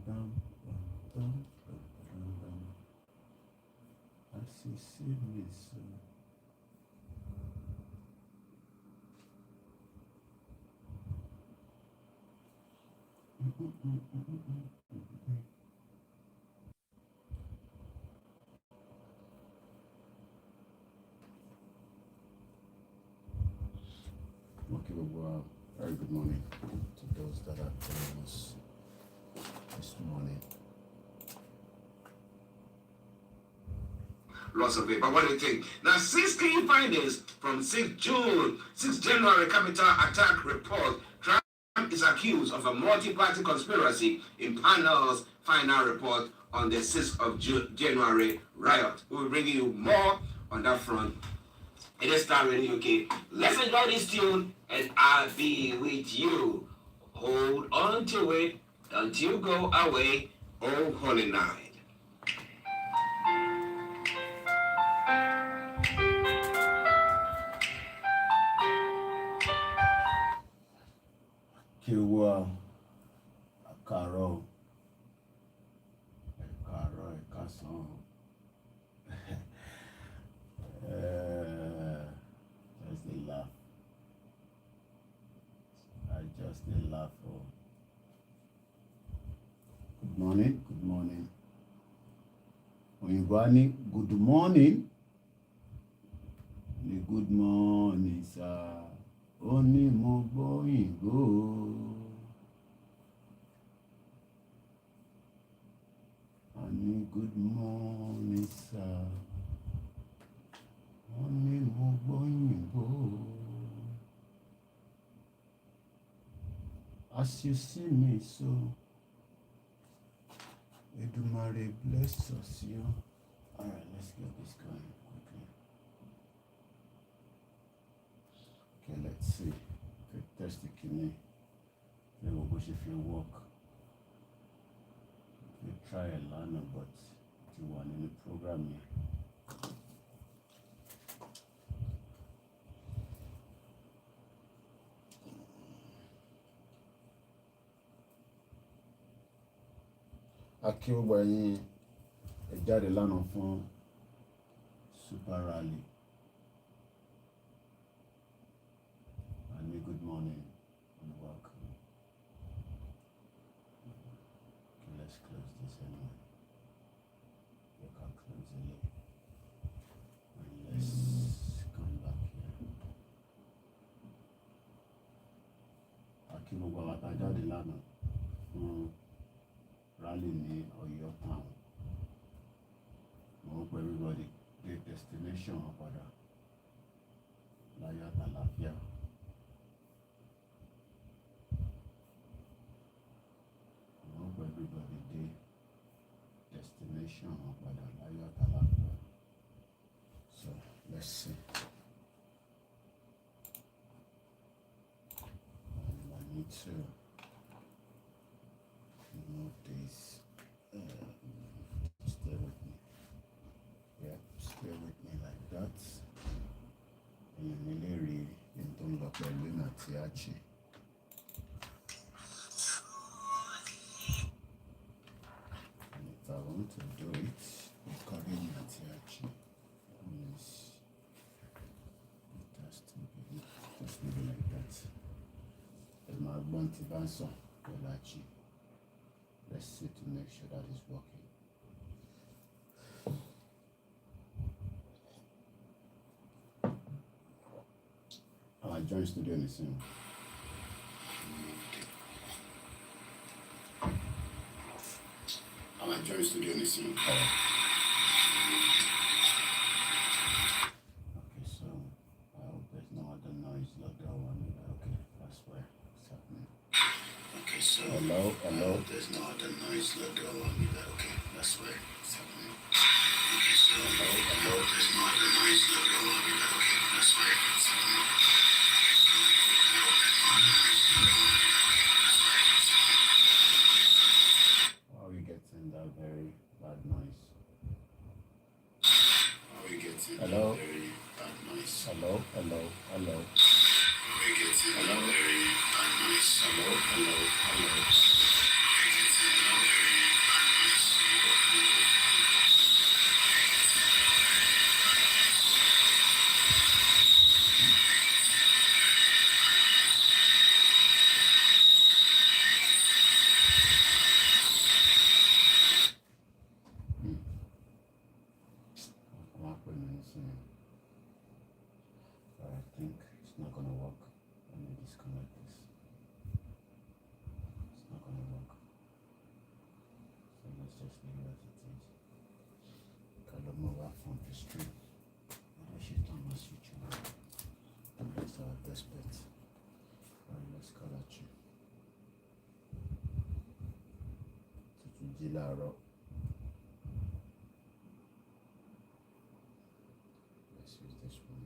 Okay, well, very good morning to those that are joining us this morning. Lots of it, but what do you think? Now, 6 key findings from 6 January capital attack report. Trump is accused of a multi-party conspiracy in panel's final report on the 6th of January riot. We will bring you more on that front. It is Star Radio UK. Let's enjoy this tune and I'll be with you. Hold on to it until you go away, oh holy night. Kiwa Akaro Ekason. Just a laugh. I just a laugh. Oh. Good morning, good morning. Oyinbani, good morning. Good morning, sir. Only mo gbóyìnbó. Ani good morning, sir. Only mo gbóyìnbó. As you see me, so Edumare bless us, you. All right, let's get this going quickly. Okay, let's see. Okay, test the kidney. Then we'll push if you walk. We try a learner, but you want in the program here. Akíwọ́gbà yín ẹ jáde lánàá fún Super Rally. And good morning and welcome. Okay, let's close this anyway. We can close it. And let's come back here. Akíwọ́gbà wa tá jáde lánàá fún rally ní Ọ̀yọ́ town. Mo hope everybody get destination padà láyọ̀ àtàlàáfíà. Mo hope everybody get destination padà láyọ̀ àtàlàáfíà. So let's see. I need to move this. Stay with me. Yeah, stay with me like that. And you really don't look like Luna Tiachi. And if I want to do it, with Koikimedia Tiachi, that means it has to be just maybe like that. And my bounty banson, Kolachi. Let's see to make sure that is working. I join studio in the same. I join studio in the same. Okay, so I hope there's no other noise like that one. Okay, that's where it's happening. Okay, so hello. There's no other noise like that one. Okay, that's where it's happening. Okay, so hello. There's no other noise like that one. Okay, that's where it's happening. Why are we getting that very bad noise? Why are we getting hello? That very bad noise? Hello. Why are we getting that very bad noise? Hello. Why are we getting that very Jilaro. Let's use this one.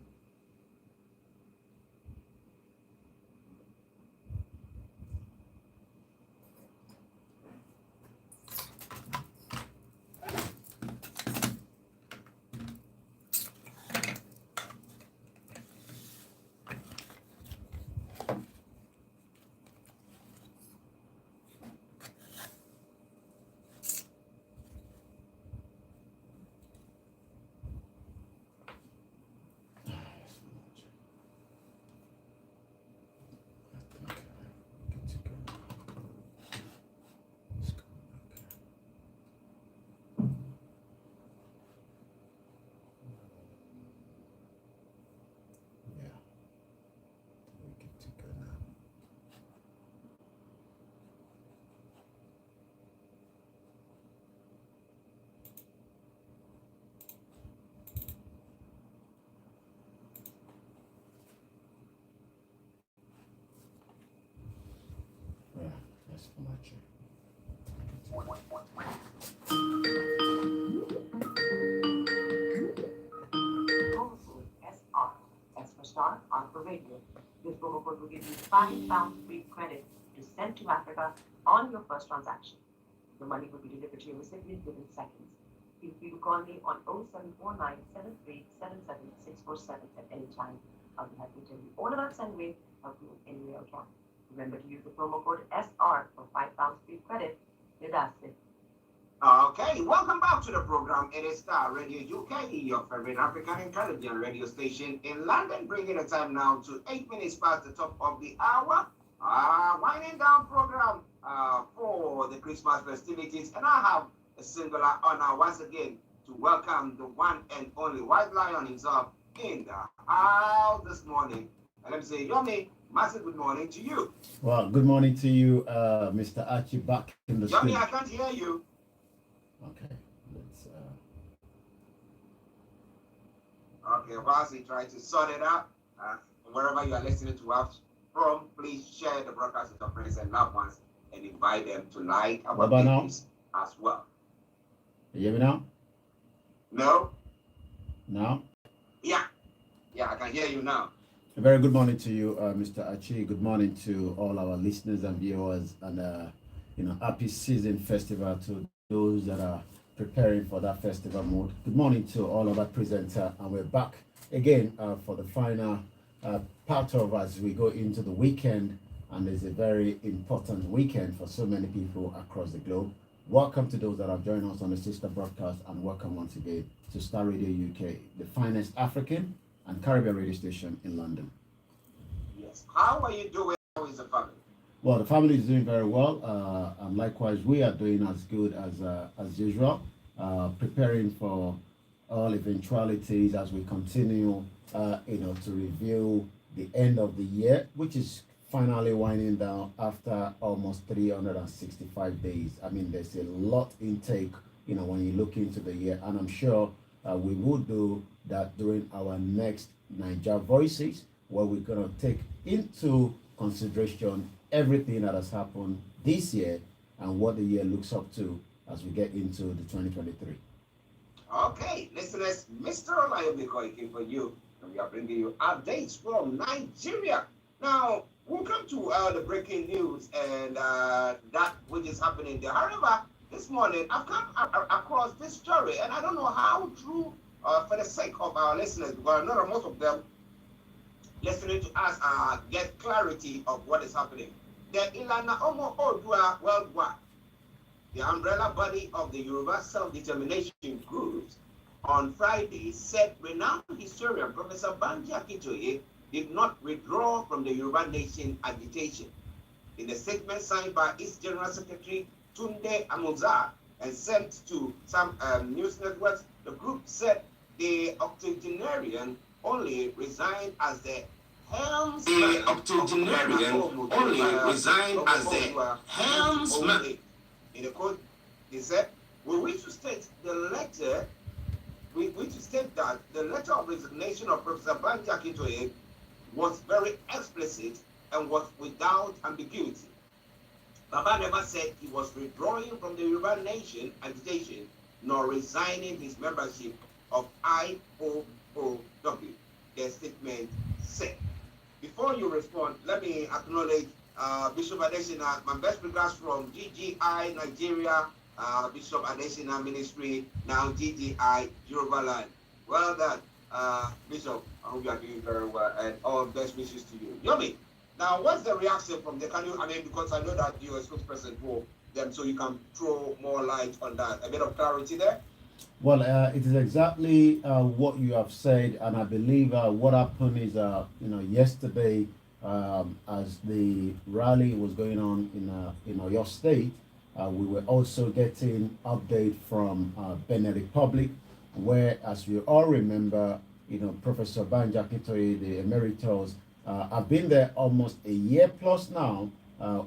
That's for my chair. SR. S for star, R for radio. This promo code will give you £5 free credit to send to Africa on your first transaction. The money will be delivered to your recipient within seconds. Feel free to call me on 0749 at any time. I'll be happy to tell you all about Sendwave, help you in any way I can. Remember to use the promo code SR for £5 free credit. That's it. Okay, welcome back to the program. It is Star Radio UK, your favorite African and Caribbean radio station in London, bringing the time now to 8 minutes past the top of the hour. Winding down program for the Christmas festivities, and I have a singular honor once again to welcome the one and only White Lion himself in the house this morning. And let me say, Yomi, massive good morning to you. Well, good morning to you, Mr. Archie, back in the Yomi, studio. I can't hear you. Okay, let's. Okay, whilst we try to sort it out, wherever you are listening to us from, please share the broadcast with your friends and loved ones and invite them to like our videos as well. You hear me now? No? Now? Yeah, I can hear you now. A very good morning to you, Mr. Archie. Good morning to all our listeners and viewers, and happy season festival to those that are preparing for that festival mode. Good morning to all of our presenters, and we're back again for the final part of as we go into the weekend, and it's a very important weekend for so many people across the globe. Welcome to those that have joined us on the sister broadcast, and welcome once again to Star Radio UK, the finest African and Caribbean radio station in London. Yes. How are you doing? How is the family? Well, the family is doing very well, and likewise we are doing as good as usual, preparing for all eventualities as we continue, to review the end of the year, which is finally winding down after almost 365 days. I mean, there's a lot intake, when you look into the year, and I'm sure we will do that during our next Niger Voices, where we're going to take into consideration everything that has happened this year and what the year looks up to as we get into the 2023. Okay, listeners, Mr. Olayomi Koiki for you, and we are bringing you updates from Nigeria. Now, we'll come to the breaking news and that which is happening there. However, this morning I've come across this story, and I don't know how true, for the sake of our listeners, because I know that most of them listening to us get clarity of what is happening. The Ilana Omo Odua Worldwide, the umbrella body of the Yoruba self-determination groups, on Friday said renowned historian Professor Banji Akintoye did not withdraw from the Yoruba nation agitation. In a statement signed by its General Secretary Tunde Amuza and sent to some news networks, the group said the octogenarian only resigned as the helmsman. The octogenarian only resigned as the helmsman. In the quote, they said, we wish to state that the letter of resignation of Professor Banji Akintoye was very explicit and was without ambiguity. Baba never said he was withdrawing from the Yoruba Nation agitation nor resigning his membership of IOOW, their statement said. Before you respond, let me acknowledge Bishop Adesina. My best regards from GGI Nigeria, Bishop Adesina Ministry, now GGI Yoruba Land. Well done, Bishop. I hope you are doing very well, and all best wishes to you. Yomi, now what's the reaction from the because I know that you're a spokesperson for them, so you can throw more light on that. A bit of clarity there. Well, it is exactly what you have said, and I believe what happened is, yesterday, as the rally was going on in your state, we were also getting update from Benin Republic, where, as we all remember, Professor Banja Akintoye, the emeritus, have been there almost a year plus now,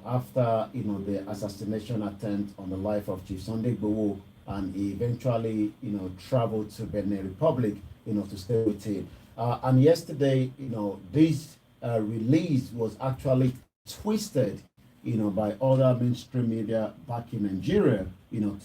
after the assassination attempt on the life of Chief Sunday Igboho, and he eventually traveled to Benin Republic to stay with him. And yesterday, this release was actually twisted by other mainstream media back in Nigeria,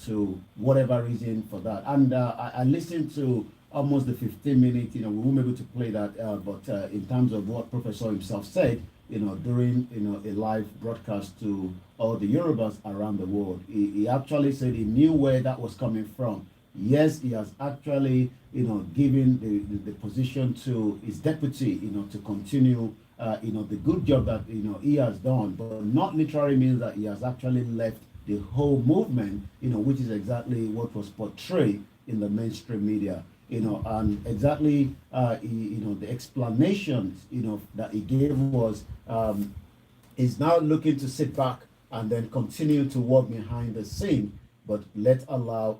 to whatever reason for that. And I listened to almost the 15 minutes, we won't be able to play that, but in terms of what Professor himself said, during, a live broadcast to all the Yorubas around the world, he actually said he knew where that was coming from. Yes, he has actually, given the position to his deputy, to continue, the good job that, he has done, but not literally means that he has actually left the whole movement, which is exactly what was portrayed in the mainstream media. And exactly, the explanations, that he gave was, is now looking to sit back and then continue to work behind the scene, but let's allow,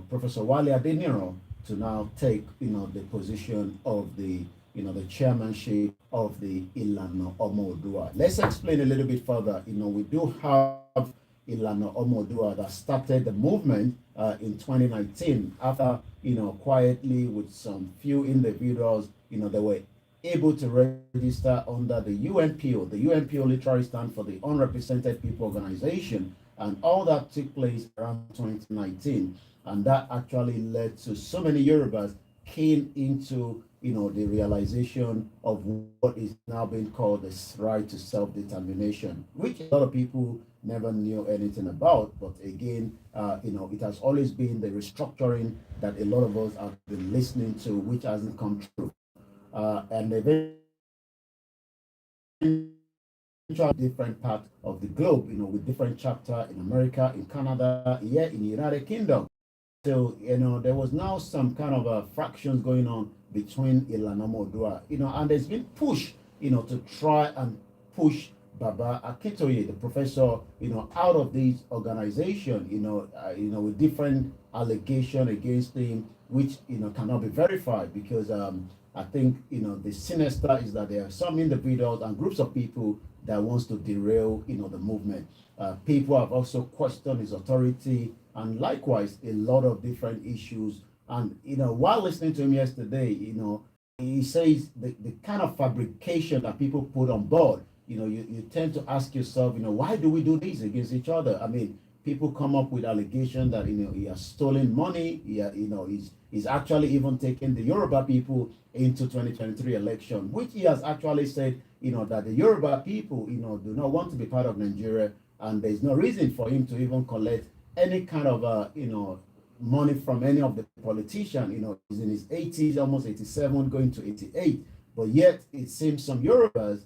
Professor Wale Adeniro to now take, the position of the, the chairmanship of the Ilana Omodua. Let's explain a little bit further. We do have Ilana Omodua that started the movement in 2019 after, quietly with some few individuals, they were able to register under the UNPO. The UNPO literally stands for the Unrepresented People Organization, and all that took place around 2019, and that actually led to so many Yorubas keen into the realization of what is now being called the right to self-determination, which a lot of people never knew anything about. But again, it has always been the restructuring that a lot of us have been listening to, which hasn't come true. And eventually different part of the globe, with different chapter in America, in Canada, here in the United Kingdom. So, there was now some kind of fractions going on between Ilana Modua, and there's been push, to try and push Baba Akintoye, the professor, out of this organization, with different allegation against him, which, cannot be verified because, I think, the sinister is that there are some individuals and groups of people that wants to derail, the movement. People have also questioned his authority, and likewise a lot of different issues. And while listening to him yesterday, he says the kind of fabrication that people put on board, you tend to ask yourself, why do we do this against each other? I mean, people come up with allegations that he has stolen money. He's actually even taken the Yoruba people into 2023 election, which he has actually said, that the Yoruba people, do not want to be part of Nigeria, and there's no reason for him to even collect any kind of, money from any of the politicians. He's in his 80s, almost 87, going to 88, but yet it seems some Yorubas,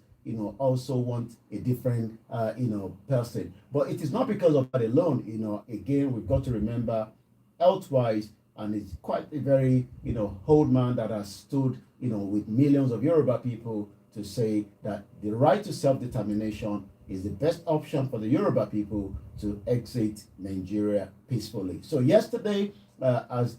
also want a different, person. But it is not because of that alone. Again, we've got to remember, health-wise, and it's quite a very, old man that has stood, with millions of Yoruba people to say that the right to self-determination is the best option for the Yoruba people to exit Nigeria peacefully. So yesterday, as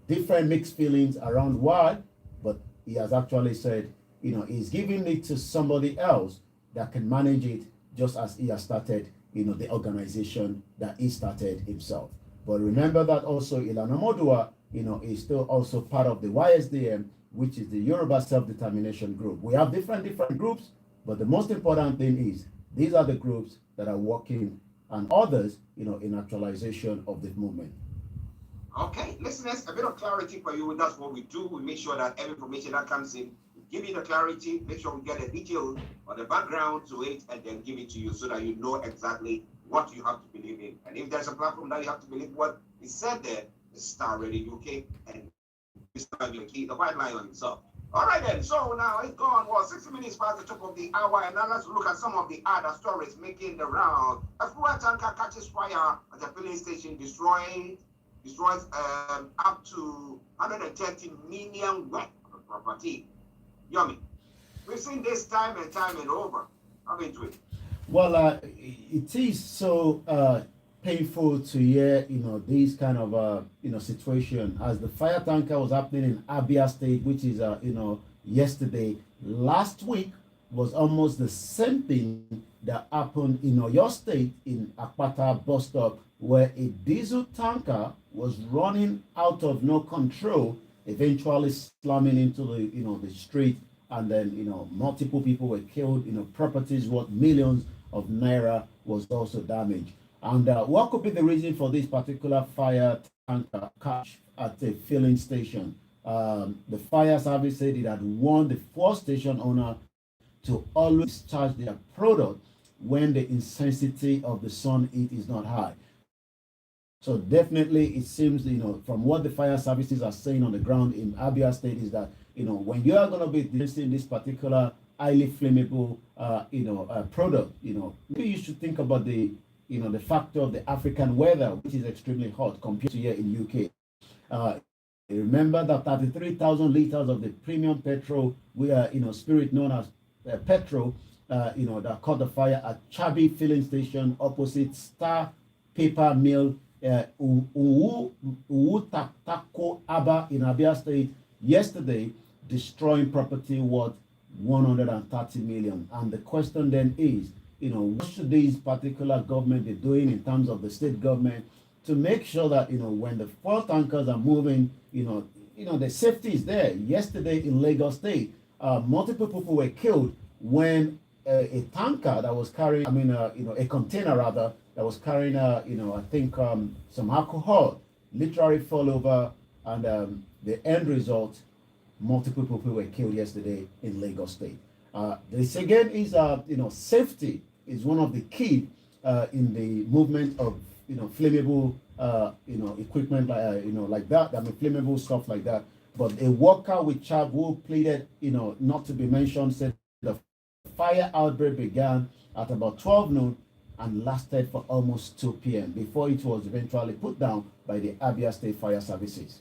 different mixed feelings around why, but he has actually said, he's giving it to somebody else that can manage it, just as he has started, the organization that he started himself. But remember that also Ilana Modua, is still also part of the YSDM, which is the Yoruba Self-Determination Group. We have different groups, but the most important thing is these are the groups that are working and others, in actualization of the movement. Okay, listeners, a bit of clarity for you. That's what we do. We make sure that every information that comes in, we give you the clarity, make sure we get the details or the background to it, and then give it to you so that you know exactly what you have to believe in. And if there's a platform that you have to believe what is said there, it's Star Radio UK and Mr. Key, the white lion himself. All right then, so now it's gone, 60 minutes past the top of the hour, and now let's look at some of the other stories making the round. A fuel tanker catches fire at a filling station, destroys up to 130 million worth of property. Yummy. We've seen this time and over. Haven't we? Well, it is so painful to hear, this kind of, situation as the fire tanker was happening in Abia State, which is, yesterday. Last week was almost the same thing that happened in Oyo State in Akpata bus stop, where a diesel tanker was running out of no control, eventually slamming into the street, and then multiple people were killed. Properties worth millions of naira was also damaged. And what could be the reason for this particular fire tanker catch at a filling station? The fire service said it had warned the fuel station owner to always charge their product when the intensity of the sun heat is not high. So definitely it seems, from what the fire services are saying on the ground in Abia State is that, when you are going to be dispensing this particular highly flammable, product, maybe you should think about the factor of the African weather, which is extremely hot compared to here in UK. Remember that 33,000 liters of the premium petrol, spirit known as petrol, that caught the fire at Chabi filling station opposite Star Paper Mill, Uwutakako Aba in Abia State yesterday, destroying property worth 130 million. And the question then is, what should these particular government be doing in terms of the state government to make sure that, when the fuel tankers are moving, the safety is there. Yesterday in Lagos State, multiple people were killed when a tanker that was carrying, a container rather, that was carrying, I think some alcohol, literally fell over, and the end result, multiple people were killed yesterday in Lagos State. This again is, safety is one of the key in the movement of, flammable, equipment, like that. Flammable stuff like that. But a worker with child who pleaded, not to be mentioned, said the fire outbreak began at about 12 noon and lasted for almost 2 p.m. before it was eventually put down by the Abia State Fire Services.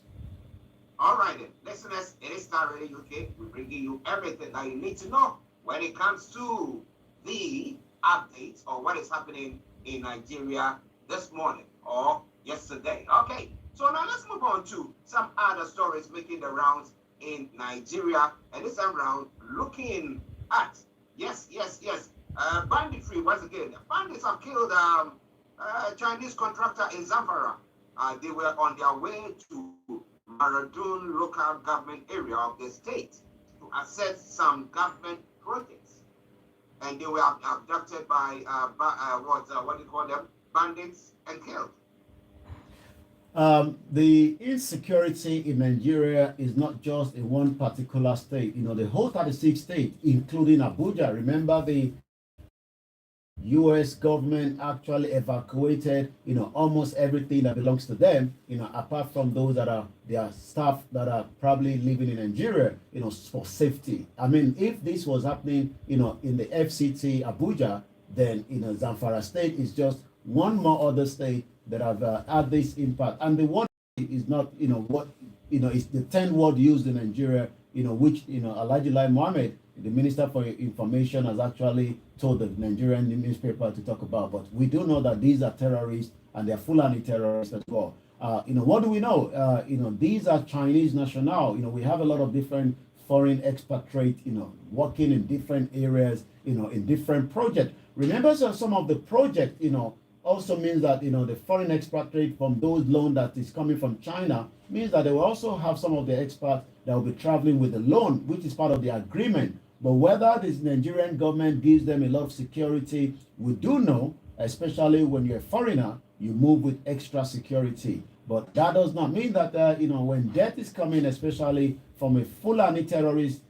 All right, then. Listeners, it is Star Radio UK. We're bringing you everything that you need to know when it comes to the updates or what is happening in Nigeria this morning or yesterday. Okay, so now let's move on to some other stories making the rounds in Nigeria. And this time round, looking at, banditry once again. Bandits have killed a Chinese contractor in Zamfara. They were on their way to Maradun local government area of the state to assess some government projects, and they were abducted by what do you call them, bandits, and killed. The insecurity in Nigeria is not just in one particular state. The whole 36 states, including Abuja. Remember, the U.S. government actually evacuated, almost everything that belongs to them, apart from those that are their staff that are probably living in Nigeria, for safety. If this was happening, in the FCT Abuja, then, Zamfara State is just one more other state that have had this impact. And the word is not, it's the 10th word used in Nigeria, which, Alhaji Lai Mohammed, the Minister for Information, has actually told the Nigerian newspaper to talk about. But we do know that these are terrorists, and they're Fulani terrorists as well. What do we know? These are Chinese national. We have a lot of different foreign expatriates, working in different areas, in different projects. Remember, some of the project, also means that, the foreign expatriate from those loan that is coming from China means that they will also have some of the expats that will be traveling with the loan, which is part of the agreement. But whether this Nigerian government gives them a lot of security, we do know, especially when you're a foreigner, you move with extra security. But that does not mean that, when death is coming, especially from a Fulani terrorist,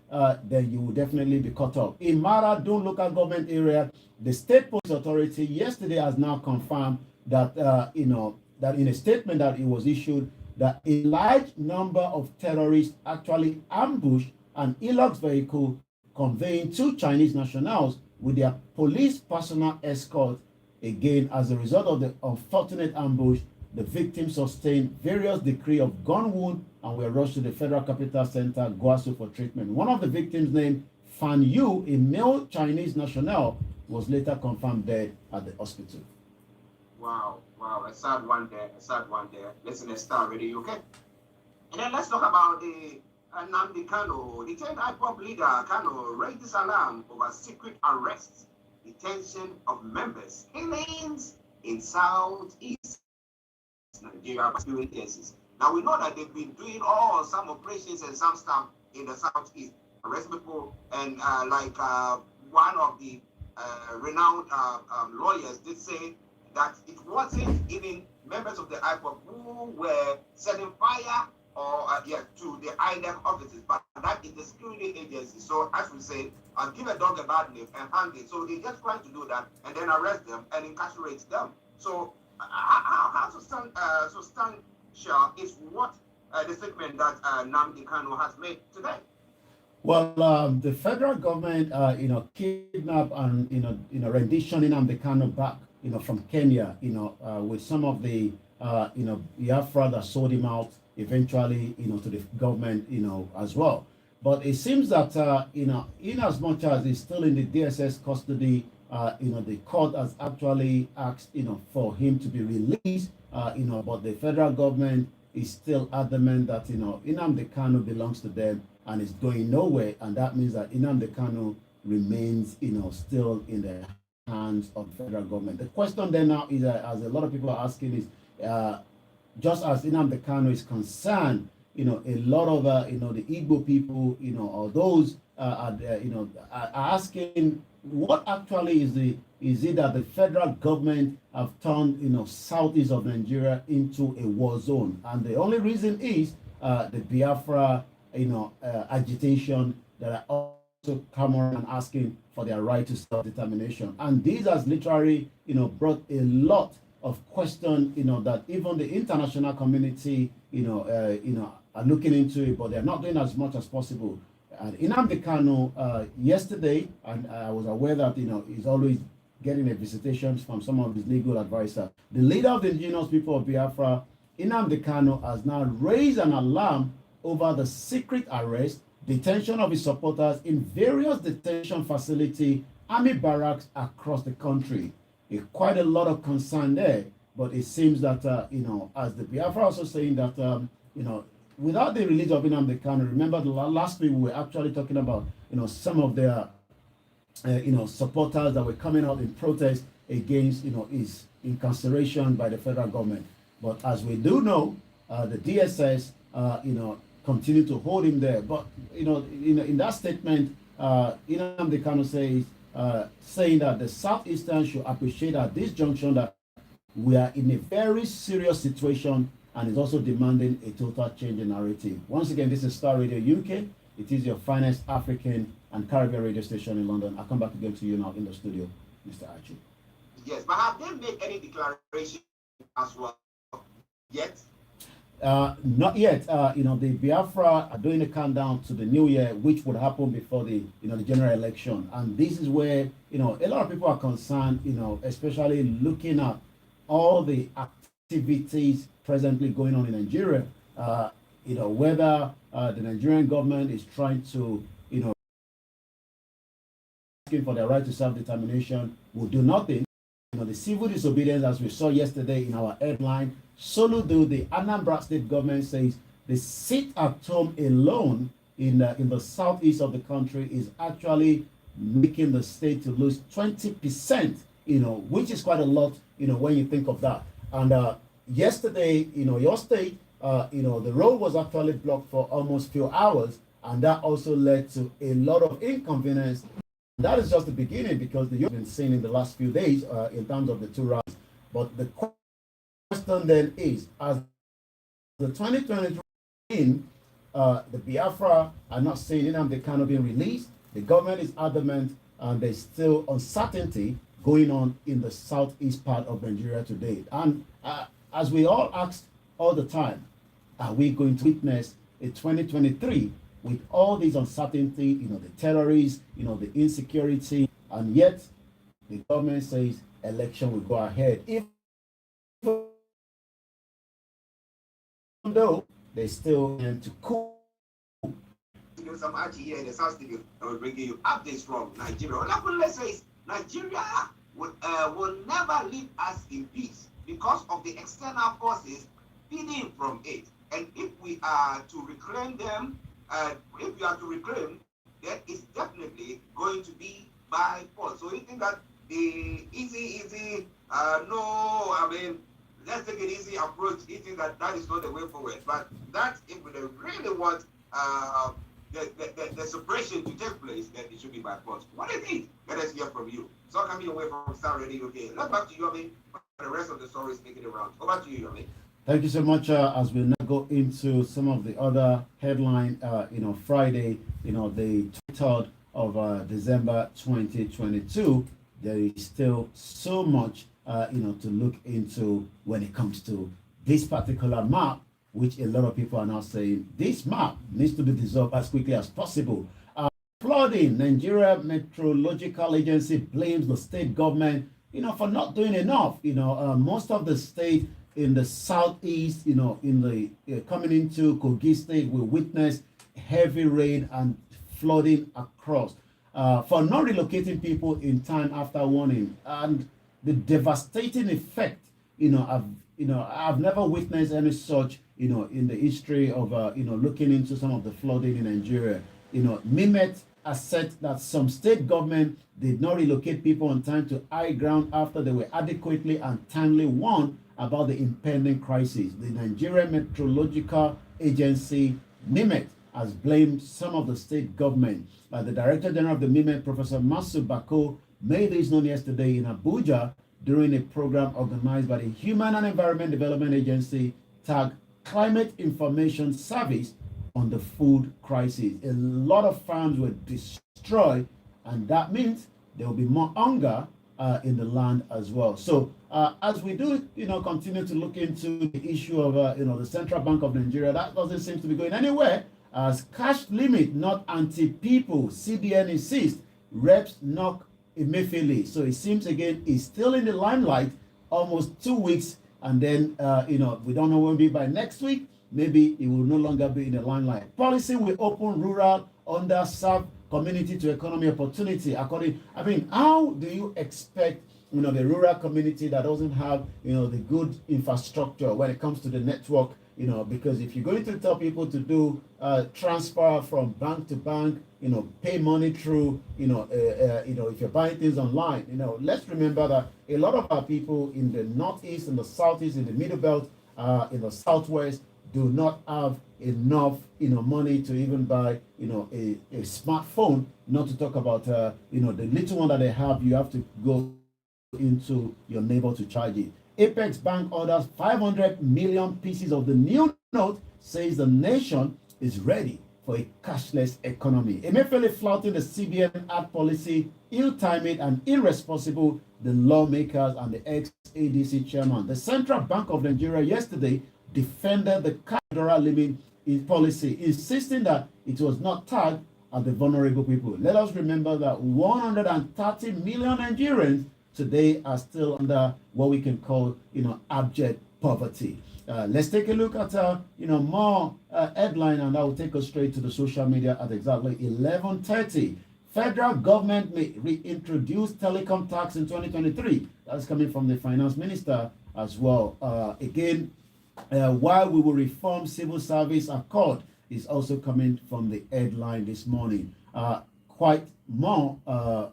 then you will definitely be cut off. In Maradun local government area, the state police authority yesterday has now confirmed that, that in a statement that it was issued, that a large number of terrorists actually ambushed an Hilux vehicle conveying two Chinese nationals with their police personnel escort. Again, as a result of the unfortunate ambush, the victims sustained various degrees of gun wound and were rushed to the Federal Capital Center, Guasu, for treatment. One of the victims, named Fan Yu, a male Chinese national, was later confirmed dead at the hospital. Wow, a sad one there, Listen, let's start already, okay? And then let's talk about the Nnamdi Kanu. The 10th IPOB leader, Kanu, raised this alarm over secret arrests, detention of members, killings in Southeast Nigeria experiences. Now we know that they've been doing some operations and some stuff in the Southeast, arrest people, and one of the renowned lawyers did say that it wasn't even members of the IPOB who were setting fire to the INEC offices, but that is the security agency. So as we say, give a dog a bad name and hang it. So they just trying to do that and then arrest them and incarcerate them. So how substantial is what the statement that Nnamdi Kanu has made today? Well, the federal government, kidnapped and rendition Nnamdi Kanu back, from Kenya, with some of the, Biafra that sold him out eventually, to the government, as well. But it seems that, in as much as he's still in the DSS custody, the court has actually asked, for him to be released, but the federal government is still adamant that, Nnamdi Kanu belongs to them and is going nowhere. And that means that Nnamdi Kanu remains, still in the hands of the federal government. The question then now is, as a lot of people are asking, is just as Nnamdi Kanu is concerned, a lot of the Igbo people, or those are asking, what actually is it that the federal government have turned southeast of Nigeria into a war zone? And the only reason is the Biafra agitation that are also come on and asking for their right to self-determination. And this has literally brought a lot of question that even the international community are looking into it, but they're not doing as much as possible. And Nnamdi Kanu yesterday, and I was aware that he's always getting a visitation from some of his legal advisors. The leader of the indigenous people of Biafra, Nnamdi Kanu, has now raised an alarm over the secret arrest, detention of his supporters in various detention facilities, army barracks across the country. Quite a lot of concern there, but it seems that as the Biafra also saying that without the release of Nnamdi Kanu, remember the last week we were actually talking about some of their supporters that were coming out in protest against his incarceration by the federal government. But as we do know, the DSS continue to hold him there. But in that statement, Nnamdi Kanu says, saying that the Southeastern should appreciate at this junction that we are in a very serious situation, and is also demanding a total change in narrative. Once again, this is Star Radio UK. It is your finest African and Caribbean radio station in London. I'll come back again to you now in the studio, Mr. Archie. Yes, but have they made any declaration as well yet? Not yet. The Biafra are doing a countdown to the new year, which would happen before the the general election. And this is where a lot of people are concerned, especially looking at all the activities presently going on in Nigeria. Whether the Nigerian government is trying to asking for their right to self-determination will do nothing. The civil disobedience, as we saw yesterday in our headline, Soludo, the Anambra State government says the sit-at-home alone in the southeast of the country is actually making the state to lose 20%, which is quite a lot, when you think of that. And yesterday, your state, the road was actually blocked for almost few hours, and that also led to a lot of inconvenience That is just the beginning because the youth have been seen in the last few days in terms of the two rounds. But the question then is, as the 2023 the Biafra are not saying they cannot be released. The government is adamant and there's still uncertainty going on in the southeast part of Nigeria today. And as we all ask all the time, are we going to witness a 2023 with all this uncertainty, the terrorists, the insecurity, and yet the government says election will go ahead. Even though they still aim to coup. Some archie here in the South Studio that will bring you updates from Nigeria. Olakunle says Nigeria will never leave us in peace because of the external forces feeding from it. And if we are to reclaim them, then it's definitely going to be by force. So you think that the easy, let's take an easy approach. You think that is not the way forward. But that if we really want the separation to take place, then it should be by force. What do you think? Let us hear from you. So coming away from Star Radio, okay. Let's back to you, Yomi, for the rest of the stories making it around. Over to you, Yomi. Thank you so much. As we now go into some of the other headline, Friday, the 23rd of December 2022, there is still so much, to look into when it comes to this particular map, which a lot of people are now saying this map needs to be dissolved as quickly as possible. Flooding, Nigeria Meteorological Agency blames the state government, for not doing enough. Most of the state in the southeast, coming into Kogi State, we witnessed heavy rain and flooding across. For not relocating people in time after warning, and the devastating effect, I've never witnessed any such, in the history of, looking into some of the flooding in Nigeria. Mimet assert that some state government did not relocate people on time to high ground after they were adequately and timely warned about the impending crisis. The Nigerian Meteorological Agency, NIMET, has blamed some of the state government. The Director General of the NIMET, Professor Masu Bako, made this known yesterday in Abuja during a program organized by the Human and Environment Development Agency, tagged Climate Information Service on the food crisis. A lot of farms were destroyed, and that means there will be more hunger in the land as well. So as we do, continue to look into the issue of, the Central Bank of Nigeria, that doesn't seem to be going anywhere. As cash limit not anti-people, CBN insists, reps knock Emefiele. So it seems again he's still in the limelight, almost 2 weeks, and then we don't know when it'll be by next week. Maybe it will no longer be in the limelight. Policy will open rural, underserved community to economy opportunity. How do you expect the rural community that doesn't have the good infrastructure when it comes to the network? Because if you're going to tell people to do transfer from bank to bank, pay money through, if you're buying things online, let's remember that a lot of our people in the northeast, in the southeast, in the middle belt, in the southwest, do not have enough money to even buy a smartphone, not to talk about the little one that they have. You have to go into your neighbor to charge it. Apex Bank orders 500 million pieces of the new note, says the nation is ready for a cashless economy. Emefiele flouting the CBN ad policy, ill-timed and irresponsible, the lawmakers and the ex-ADC chairman. The Central Bank of Nigeria yesterday defended the cash limit policy, insisting that it was not tagged at the vulnerable people. Let us remember that 130 million Nigerians today are still under what we can call, abject poverty. Let's take a look at, more headline, and that will take us straight to the social media at exactly 11:30. Federal government may reintroduce telecom tax in 2023. That's coming from the finance minister as well. While we will reform civil service accord is also coming from the headline this morning. Quite more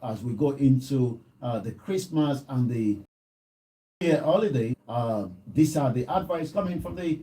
as we go into the Christmas and the holiday. These are the advice coming from the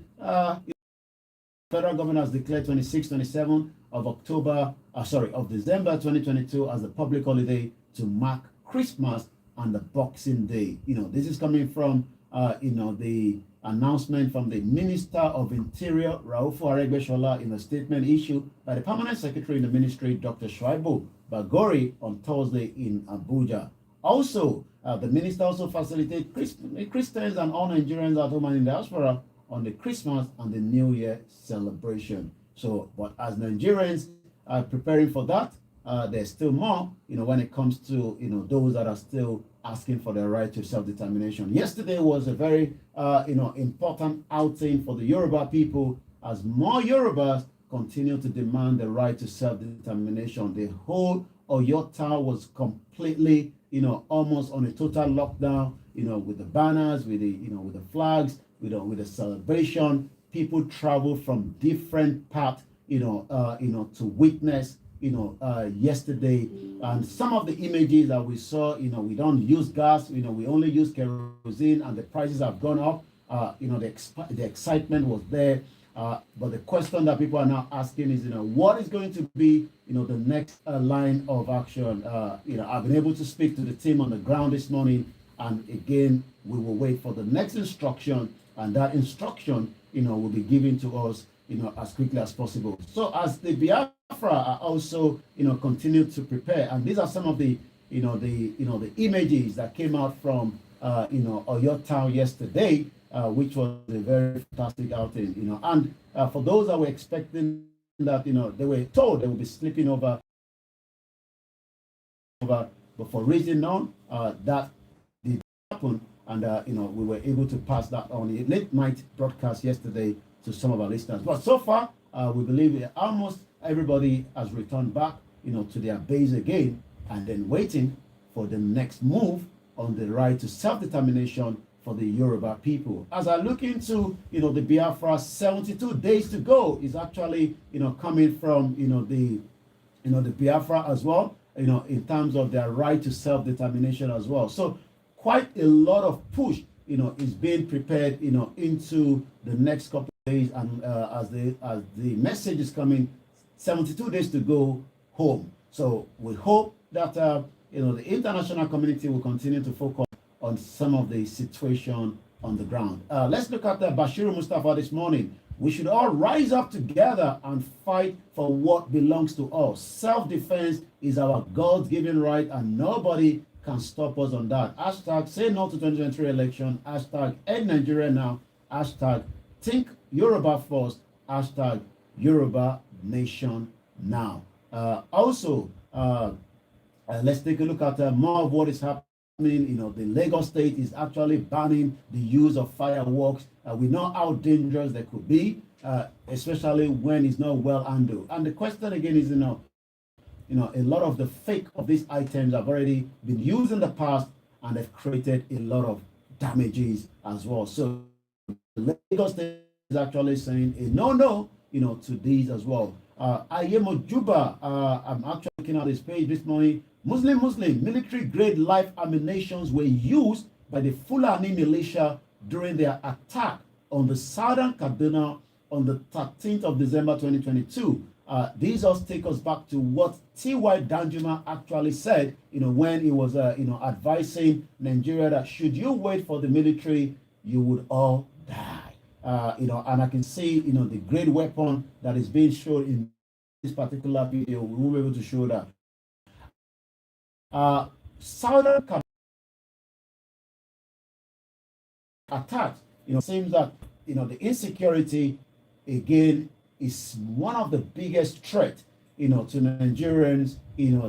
federal government has declared 26, 27 of December 2022 as a public holiday to mark Christmas and the Boxing Day. This is coming from, the announcement from the Minister of Interior, Rauf Aregbesola, in a statement issued by the Permanent Secretary in the Ministry, Dr. Shuaibu Bagori, on Thursday in Abuja. Also, the minister also facilitated Christians and all Nigerians at home and in the diaspora on the Christmas and the New Year celebration. So, but as Nigerians are preparing for that, there's still more, when it comes to, those that are still asking for their right to self-determination. Yesterday was a very, important outing for the Yoruba people as more Yorubas continue to demand the right to self-determination. The whole Oyota was completely, almost on a total lockdown, with the banners, with the flags, with the celebration. People travel from different parts, to witness, yesterday. And some of the images that we saw, we don't use gas, we only use kerosene, and the prices have gone up. The excitement was there. But the question that people are now asking is, what is going to be, the next line of action? I've been able to speak to the team on the ground this morning, and again, we will wait for the next instruction, and that instruction, will be given to us, as quickly as possible. So as the Biafra are also, continue to prepare, and these are some of the, the images that came out from, Oyo Town yesterday, which was a very fantastic outing, and for those that were expecting that, they were told they would be sleeping over, but for reason known, that did happen, and we were able to pass that on a late night broadcast yesterday to some of our listeners. But so far, we believe that almost everybody has returned back, to their base again, and then waiting for the next move on the right to self-determination for the Yoruba people. As I look into, the Biafra 72 days to go is actually, coming from, the Biafra as well, in terms of their right to self-determination as well. So quite a lot of push, is being prepared, into the next couple of days, and as the message is coming, 72 days to go home. So we hope that, the international community will continue to focus on some of the situation on the ground. Let's look at Bashiru Mustafa this morning. We should all rise up together and fight for what belongs to us. Self-defense is our God-given right, and nobody can stop us on that. Hashtag say no to 2023 election. Hashtag end Nigeria now. Hashtag think Yoruba first. Hashtag Yoruba nation now. Also, let's take a look at more of what is happening. The Lagos state is actually banning the use of fireworks. We know how dangerous they could be, especially when it's not well handled. And the question again is, a lot of the fake of these items have already been used in the past, and they've created a lot of damages as well. So the Lagos state is actually saying a no, to these as well. Ayemo Juba, I'm actually looking at this page this morning. Muslim military-grade live ammunitions were used by the Fulani militia during their attack on the southern Kaduna on the 13th of December 2022. These all take us back to what T.Y. Danjuma actually said, when he was, advising Nigeria that should you wait for the military, you would all die. And I can see, the great weapon that is being shown in this particular video. We will be able to show that. Southern attacks, seems that, the insecurity again is one of the biggest threats, to Nigerians,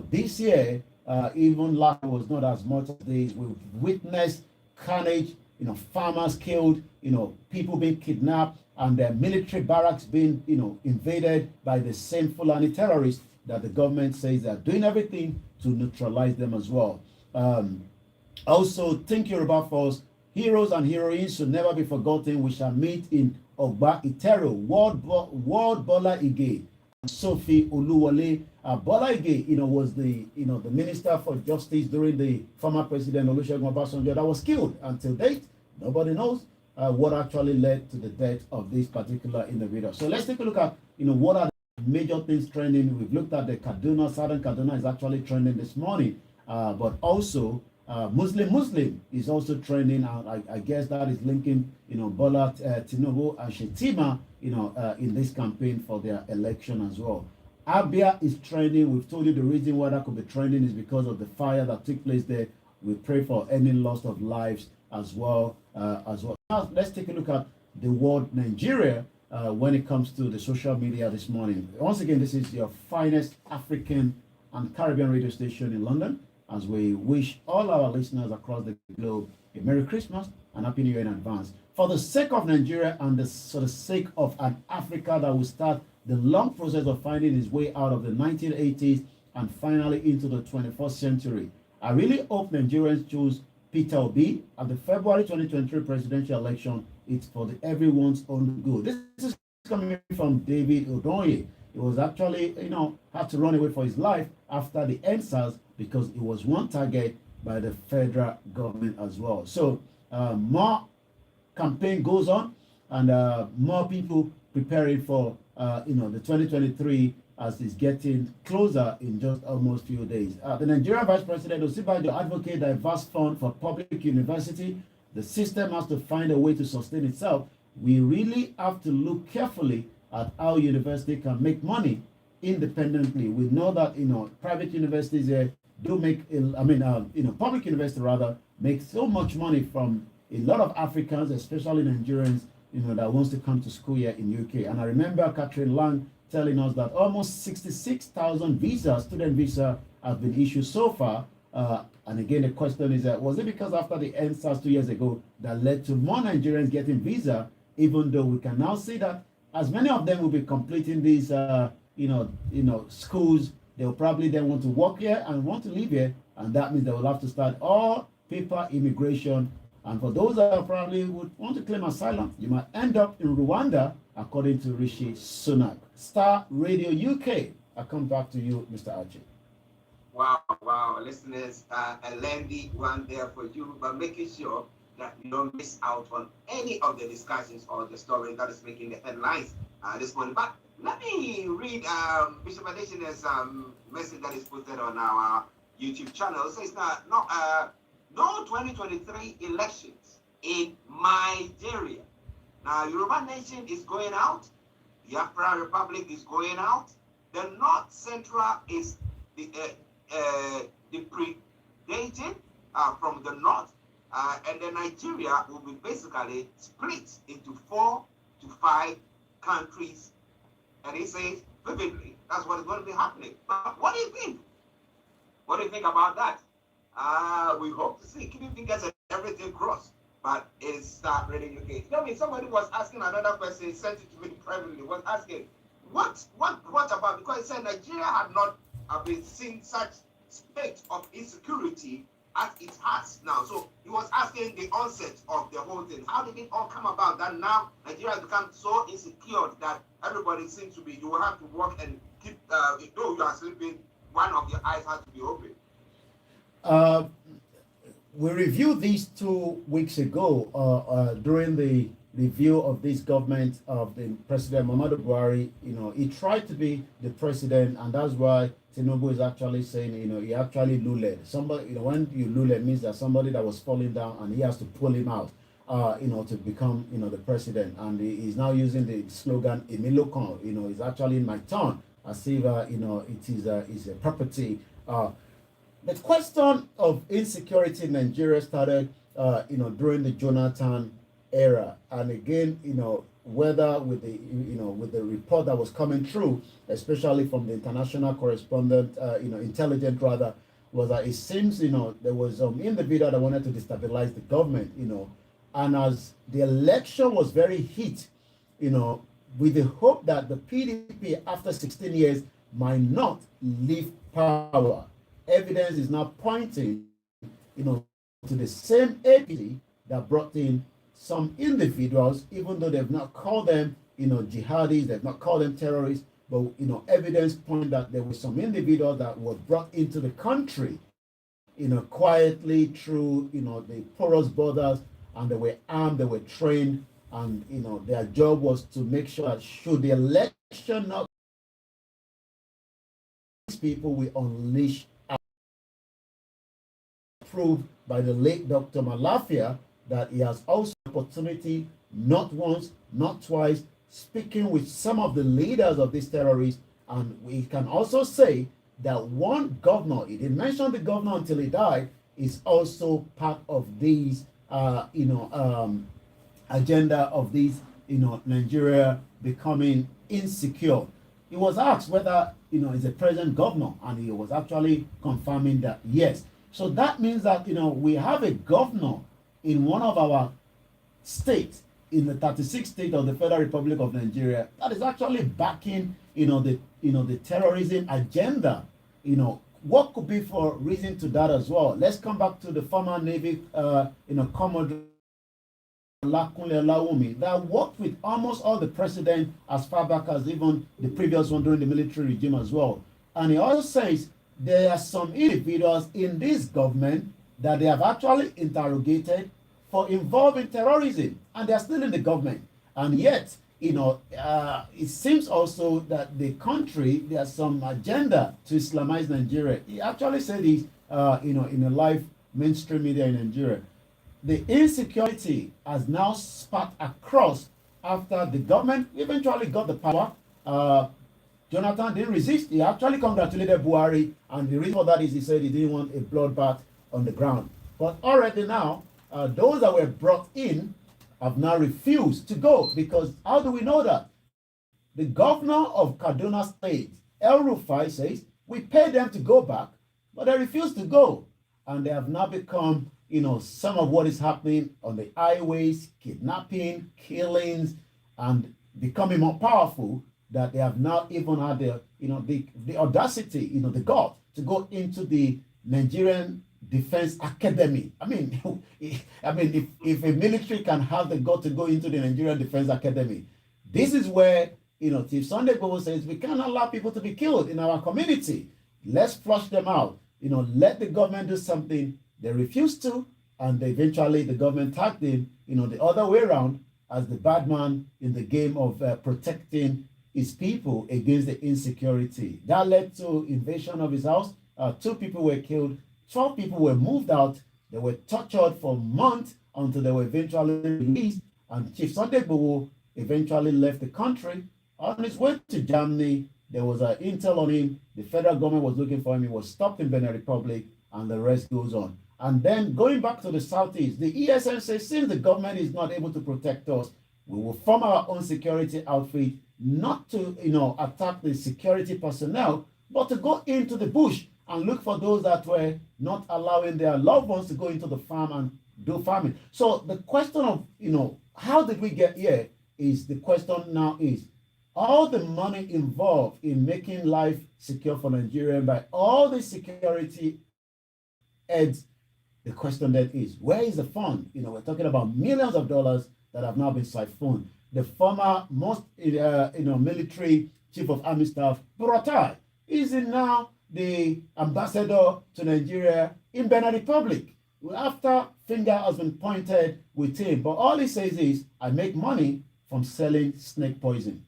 this year, even last year was not as much as this. We've witnessed carnage, farmers killed, people being kidnapped, and their military barracks being, invaded by the same Fulani terrorists that the government says they're doing everything to neutralize them as well. Also, think Yoruba first. Heroes and heroines should never be forgotten. We shall meet in Ogba Itero, Ward Bola Ige, and Sophie Oluwole. Bola Ige, was the, the Minister for Justice during the former President Olusegun Obasanjo that was killed. Until date, nobody knows what actually led to the death of this particular individual. So let's take a look at, what are the major things trending. We've looked at the Kaduna, Southern Kaduna is actually trending this morning, but also Muslim is also trending. I guess that is linking, Bola Tinubu and Shetima, in this campaign for their election as well. Abia is trending. We've told you the reason why that could be trending is because of the fire that took place there. We pray for any loss of lives as well. Now, let's take a look at the word Nigeria when it comes to the social media this morning. Once again, this is your finest African and Caribbean radio station in London, as we wish all our listeners across the globe a Merry Christmas and Happy New Year in advance. For the sake of Nigeria and for the sake of an Africa that will start the long process of finding its way out of the 1980s and finally into the 21st century, I really hope Nigerians choose Peter Obi at the February 2023 presidential election. It's for everyone's own good. This is coming from David Odoye. He was actually, had to run away for his life after the NSAS because it was one target by the federal government as well. So more campaign goes on, and more people preparing for, the 2023 as it's getting closer in just almost few days. The Nigerian Vice President Osibajo advocates a vast fund for public university. The system has to find a way to sustain itself. We really have to look carefully at how university can make money independently. We know that, private universities do make, public university rather, make so much money from a lot of Africans, especially Nigerians, that wants to come to school here in UK. And I remember Catherine Lang telling us that almost 66,000 student visas have been issued so far. And again, the question is, was it because after the NSAS 2 years ago that led to more Nigerians getting visa, even though we can now see that as many of them will be completing these, schools, they'll probably then want to work here and want to live here. And that means they will have to start all paper immigration. And for those that probably would want to claim asylum, you might end up in Rwanda, according to Rishi Sunak. Star Radio UK. I come back to you, Mr. Archie. Wow, listeners, a lengthy one there for you, but making sure that you don't miss out on any of the discussions or the story that is making the headlines this morning. But let me read Bishop Adesina's message that is posted on our YouTube channel. It says that no 2023 elections in Nigeria. Now, Yoruba Nation is going out. The Biafra Republic is going out. The North Central is depredated from the North. And then Nigeria will be basically split into 4 to 5 countries. And he says vividly, that's what is going to be happening. But what do you think? What do you think about that? We hope to see keeping fingers and everything crossed. But it's Star Radio UK. Somebody was asking another question, sent it to me privately, was asking, what about, because he said Nigeria had not been seeing such state of insecurity as it has now. So he was asking the onset of the whole thing. How did it all come about that now Nigeria has become so insecure that everybody seems to be, you will have to work and keep, though you are sleeping, one of your eyes has to be open. We reviewed these 2 weeks ago during the review of this government of the President Muhammadu Buhari. He tried to be the president, and that's why Tinubu is actually saying, he actually luled. Somebody, when you lule, it means that somebody that was falling down and he has to pull him out, to become, the president. And he's now using the slogan, Emilokon, it's actually in my turn, as if, it is a property. The question of insecurity in Nigeria started, during the Jonathan era, and again, whether with the report that was coming through, especially from the international correspondent, intelligent rather, was that it seems, there was some individual that wanted to destabilize the government, and as the election was very heat, with the hope that the PDP after 16 years might not leave power. Evidence is now pointing, to the same APC that brought in some individuals, even though they've not called them, jihadis, they've not called them terrorists, but, evidence point that there were some individuals that were brought into the country, quietly through, the porous borders and they were armed, they were trained, and their job was to make sure that should the election not, these people will unleash, proved by the late Dr. Malafia that he has also opportunity, not once, not twice, speaking with some of the leaders of these terrorists. And we can also say that one governor, he didn't mention the governor until he died, is also part of these, agenda of these, Nigeria becoming insecure. He was asked whether, he's a present governor, and he was actually confirming that yes. So that means that, we have a governor in one of our states, in the 36th state of the Federal Republic of Nigeria, that is actually backing, the terrorism agenda. What could be for reason to that as well? Let's come back to the former Navy, Commodore Olakunle Olawumi, that worked with almost all the presidents as far back as even the previous one during the military regime as well. And he also says there are some individuals in this government that they have actually interrogated for involved in terrorism, and they are still in the government. And yet, it seems also that the country, there's some agenda to Islamize Nigeria. He actually said this, in a live mainstream media in Nigeria. The insecurity has now spat across after the government eventually got the power. Jonathan didn't resist. He actually congratulated Buhari, and the reason for that is he said he didn't want a bloodbath on the ground. But already now, those that were brought in have now refused to go, because how do we know that? The governor of Kaduna State, El Rufai, says we paid them to go back, but they refused to go, and they have now become, some of what is happening on the highways, kidnapping, killings, and becoming more powerful. That they have now even had the audacity, the gall to go into the Nigerian Defense Academy. I mean, if a military can have the gut to go into the Nigerian Defense Academy, this is where, Chief Sunday Igboho says we can't allow people to be killed in our community. Let's flush them out. Let the government do something. They refused to, and eventually the government tagged him, the other way around, as the bad man in the game of protecting his people against the insecurity. That led to invasion of his house. 2 people were killed. 12 people were moved out. They were tortured for months until they were eventually released. And Chief Sunday Igboho eventually left the country. On his way to Germany, there was an intel on him. The federal government was looking for him. He was stopped in Benin Republic, and the rest goes on. And then going back to the southeast, the ESN says since the government is not able to protect us, we will form our own security outfit, not to attack the security personnel, but to go into the bush and look for those that were not allowing their loved ones to go into the farm and do farming. So the question of how did we get here is the question now is all the money involved in making life secure for Nigeria by all the security heads. The question then is, where is the fund? We're talking about millions of dollars that have now been siphoned. The former most military chief of army staff, Buratai, is now the ambassador to Nigeria in Benin Republic. After finger has been pointed with him, but all he says is, I make money from selling snake poison.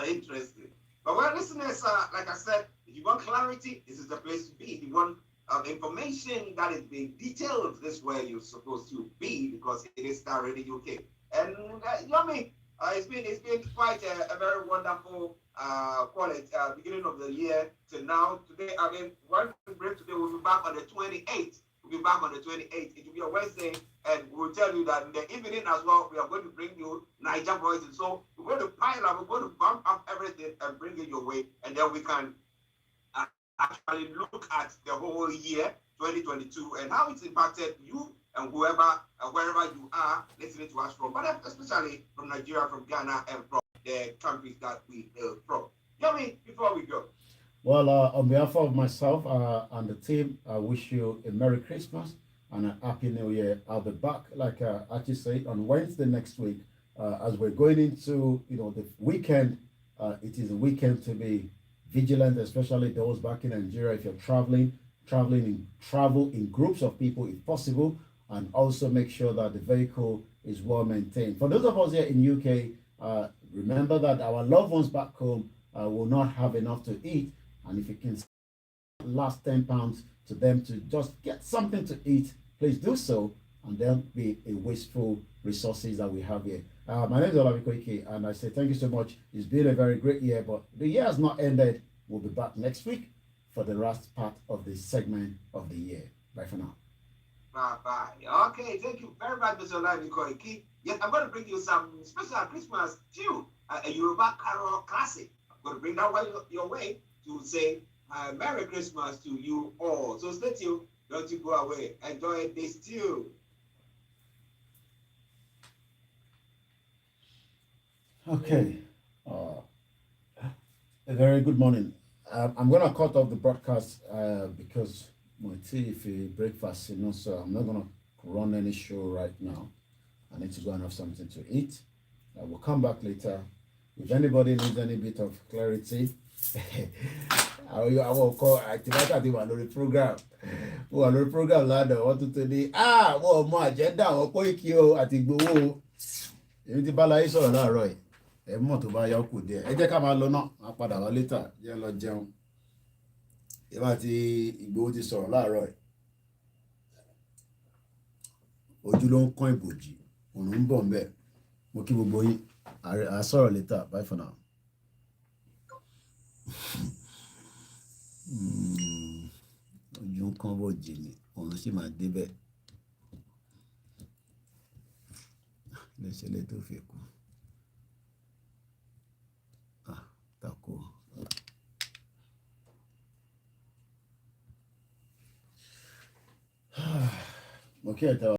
Interesting. But well, listeners, like I said, if you want clarity, this is the place to be. If you want information that is being detailed, this is where you're supposed to be, because it is Star Radio UK. And it's been quite a very wonderful beginning of the year to now. Today, one break today, we'll be back on the 28th. We'll be back on the 28th. It will be a Wednesday, and we'll tell you that in the evening as well, we are going to bring you Niger voices. So we're going to pile up, we're going to bump up everything and bring it your way, and then we can actually look at the whole year 2022 and how it's impacted you and whoever and wherever you are listening to us from, but especially from Nigeria, from Ghana, and from the countries that we hail from. Yomi, before we go. Well, on behalf of myself and the team, I wish you a Merry Christmas and a Happy New Year. I'll be back, like Archie said, on Wednesday next week, as we're going into the weekend. It is a weekend to be vigilant, especially those back in Nigeria. If you're travel in groups of people if possible. and also make sure that the vehicle is well maintained. For those of us here in UK, remember that our loved ones back home will not have enough to eat, and if you can last £10 to them to just get something to eat, please do so, and there'll be a wasteful resources that we have here. My name is Olabi Koiki, and I say thank you so much. It's been a very great year, but the year has not ended. We'll be back next week for the last part of this segment of the year. Bye for now. Bye-bye. Okay, thank you very much, Mr. Olabi Koiki. Yes, I'm going to bring you some special Christmas tune, a Yoruba carol classic. I'm going to bring that one your way to say Merry Christmas to you all. So stay tuned. Don't you go away. Enjoy this tune. Okay. A very good morning. I'm going to cut off the broadcast because my tea for breakfast, so I'm not going to run any show right now. I need to go and have something to eat. I will come back later. If anybody needs any bit of clarity, I will call activate the program. Who are the program ladder? What to today? Well, my agenda or Koiki àti Igboho. Èmi ti bá láyé sọ̀rọ̀ láàárọ̀ yìí. Ẹ mọ̀ tó bá yọ kù díẹ̀. Ẹ jẹ́ ká máa lọ náà. A padà wá later. Jẹ́ lọ jẹun. Èmi àti Igboho ti sọ̀rọ̀ láàárọ̀ yìí. Ojú ló ń kán ìbòjì. Òòrùn ń bọ̀ ńbẹ̀. Mo kí gbogbo yín. A sọ̀rọ̀ later. Bye for now. Ojú ń kán bòjì ni. Òòrùn sì máa débẹ̀. Lẹ́sẹ̀lẹ̀ tó fi kú. Tako. Mo kí ẹ tẹ́ wa.